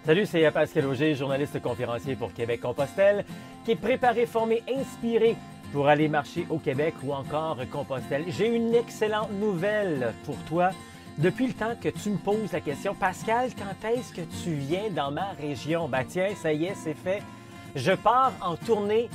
Salut, c'est Pascal Auger, journaliste conférencier pour Québec-Compostelle, qui est préparé, formé, inspiré pour aller marcher au Québec ou encore Compostelle. J'ai une excellente nouvelle pour toi. Depuis le temps que tu me poses la question, Pascal, quand est-ce que tu viens dans ma région? Ben tiens, ça y est, c'est fait. Je pars en tournée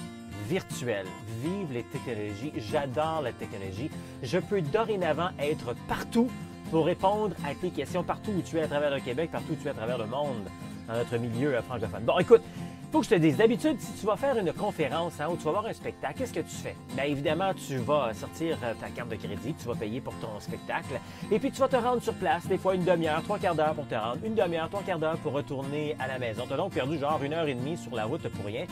virtuelle. Vive les technologies, j'adore la technologie. Je peux dorénavant être partout pour répondre à tes questions partout où tu es à travers le Québec, partout où tu es à travers le monde, dans notre milieu francophone. Bon, écoute, il faut que je te dise, d'habitude, si tu vas faire une conférence où tu vas voir un spectacle, qu'est-ce que tu fais? Bien évidemment, tu vas sortir ta carte de crédit, tu vas payer pour ton spectacle, et puis tu vas te rendre sur place, des fois une demi-heure, trois quarts d'heure pour te rendre, une demi-heure, trois quarts d'heure pour retourner à la maison. Tu as donc perdu genre 1 heure et demie sur la route pour rien.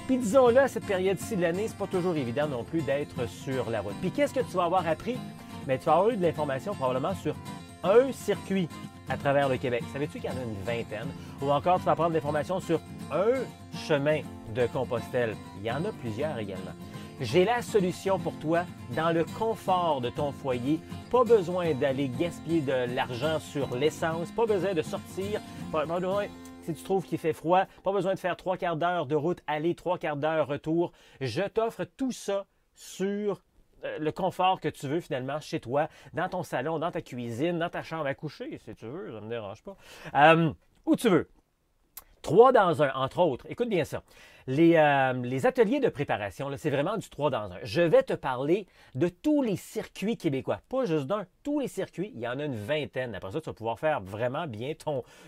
Puis disons-le, à cette période-ci de l'année, c'est pas toujours évident non plus d'être sur la route. Puis qu'est-ce que tu vas avoir appris? Bien, tu vas avoir eu de l'information probablement sur un circuit à travers le Québec. Savais-tu qu'il y en a une vingtaine? Ou encore, tu vas prendre de l'information sur un chemin de Compostelle. Il y en a plusieurs également. J'ai la solution pour toi dans le confort de ton foyer. Pas besoin d'aller gaspiller de l'argent sur l'essence, pas besoin de sortir, pas besoin, si tu trouves qu'il fait froid, pas besoin de faire trois quarts d'heure de route, aller, trois quarts d'heure retour. Je t'offre tout ça sur le confort que tu veux finalement chez toi, dans ton salon, dans ta cuisine, dans ta chambre à coucher, si tu veux, ça ne me dérange pas. Où tu veux. 3 dans 1, entre autres. Écoute bien ça. Les ateliers de préparation, c'est vraiment du 3 dans 1. Je vais te parler de tous les circuits québécois. Pas juste d'un, tous les circuits. Il y en a une vingtaine. Après ça, tu vas pouvoir faire vraiment bien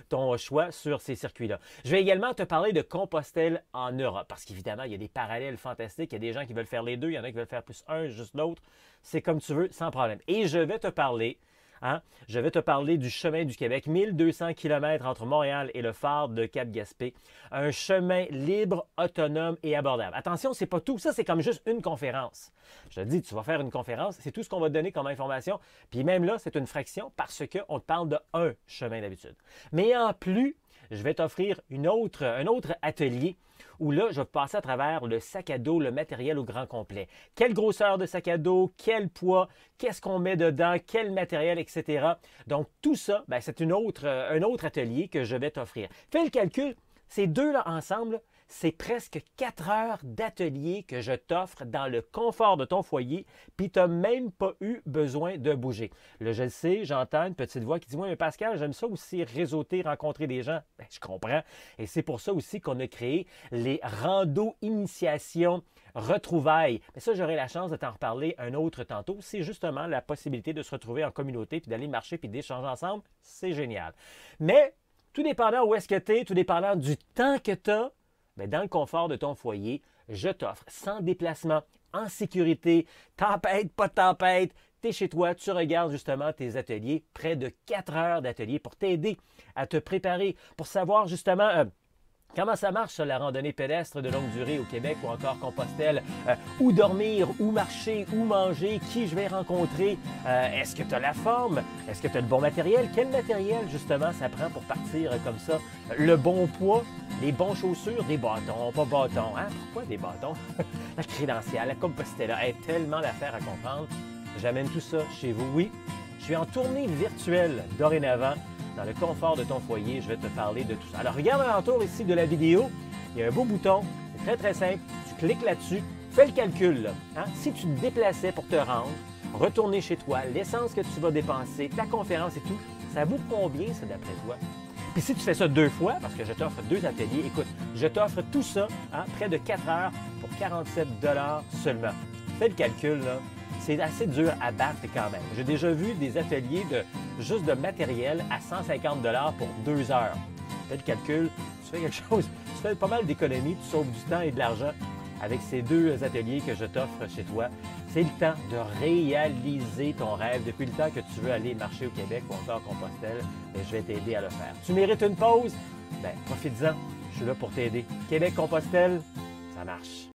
ton choix sur ces circuits-là. Je vais également te parler de Compostelle en Europe. Parce qu'évidemment, il y a des parallèles fantastiques. Il y a des gens qui veulent faire les deux. Il y en a qui veulent faire plus un, juste l'autre. C'est comme tu veux, sans problème. Et je vais te parler... Je vais te parler du chemin du Québec, 1200 km entre Montréal et le phare de Cap-Gaspé. Un chemin libre, autonome et abordable. Attention, c'est pas tout. Ça, c'est comme juste une conférence. Je te dis, tu vas faire une conférence, c'est tout ce qu'on va te donner comme information. Puis même là, c'est une fraction parce qu'on te parle de un chemin d'habitude. Mais en plus, je vais t'offrir un autre atelier où là, je vais passer à travers le sac à dos, le matériel au grand complet. Quelle grosseur de sac à dos, quel poids, qu'est-ce qu'on met dedans, quel matériel, etc. Donc, tout ça, c'est un autre atelier que je vais t'offrir. Fais le calcul, ces deux-là ensemble, c'est presque 4 heures d'atelier que je t'offre dans le confort de ton foyer, puis tu n'as même pas eu besoin de bouger. Là, je le sais, j'entends une petite voix qui dit « Oui, mais Pascal, j'aime ça aussi réseauter, rencontrer des gens. » Bien, je comprends. Et c'est pour ça aussi qu'on a créé les randos initiation retrouvailles. Mais ça, j'aurai la chance de t'en reparler un autre tantôt. C'est justement la possibilité de se retrouver en communauté, puis d'aller marcher, puis d'échanger ensemble. C'est génial. Mais, tout dépendant où est-ce que tu es, tout dépendant du temps que tu as, bien, dans le confort de ton foyer, je t'offre sans déplacement, en sécurité, tempête, pas de tempête, tu es chez toi, tu regardes justement tes ateliers, près de 4 heures d'atelier pour t'aider à te préparer, pour savoir justement comment ça marche sur la randonnée pédestre de longue durée au Québec ou encore Compostelle, où dormir, où marcher, où manger, qui je vais rencontrer, est-ce que tu as la forme, est-ce que tu as le bon matériel, quel matériel justement ça prend pour partir comme ça, le bon poids, les bons chaussures, des bâtons, pas bâtons, hein? Pourquoi des bâtons? La crédentiale, la Compostela, est tellement d'affaires à comprendre. J'amène tout ça chez vous. Oui, je suis en tournée virtuelle dorénavant. Dans le confort de ton foyer, je vais te parler de tout ça. Alors, regarde alentour ici de la vidéo. Il y a un beau bouton. C'est très, très simple. Tu cliques là-dessus. Fais le calcul. Là, hein? Si tu te déplaçais pour te rendre, retourner chez toi, l'essence que tu vas dépenser, ta conférence et tout, ça vaut combien, ça, d'après toi? Puis si tu fais ça 2 fois, parce que je t'offre 2 ateliers, écoute, je t'offre tout ça, près de 4 heures pour 47 $ seulement. Fais le calcul, là. C'est assez dur à battre quand même. J'ai déjà vu des ateliers juste de matériel à 150 $ pour 2 heures. Fais le calcul, tu fais quelque chose, tu fais pas mal d'économies, tu sauves du temps et de l'argent avec ces 2 ateliers que je t'offre chez toi. C'est le temps de réaliser ton rêve. Depuis le temps que tu veux aller marcher au Québec ou encore Compostelle, je vais t'aider à le faire. Tu mérites une pause? Bien, profites-en. Je suis là pour t'aider. Québec-Compostelle, ça marche.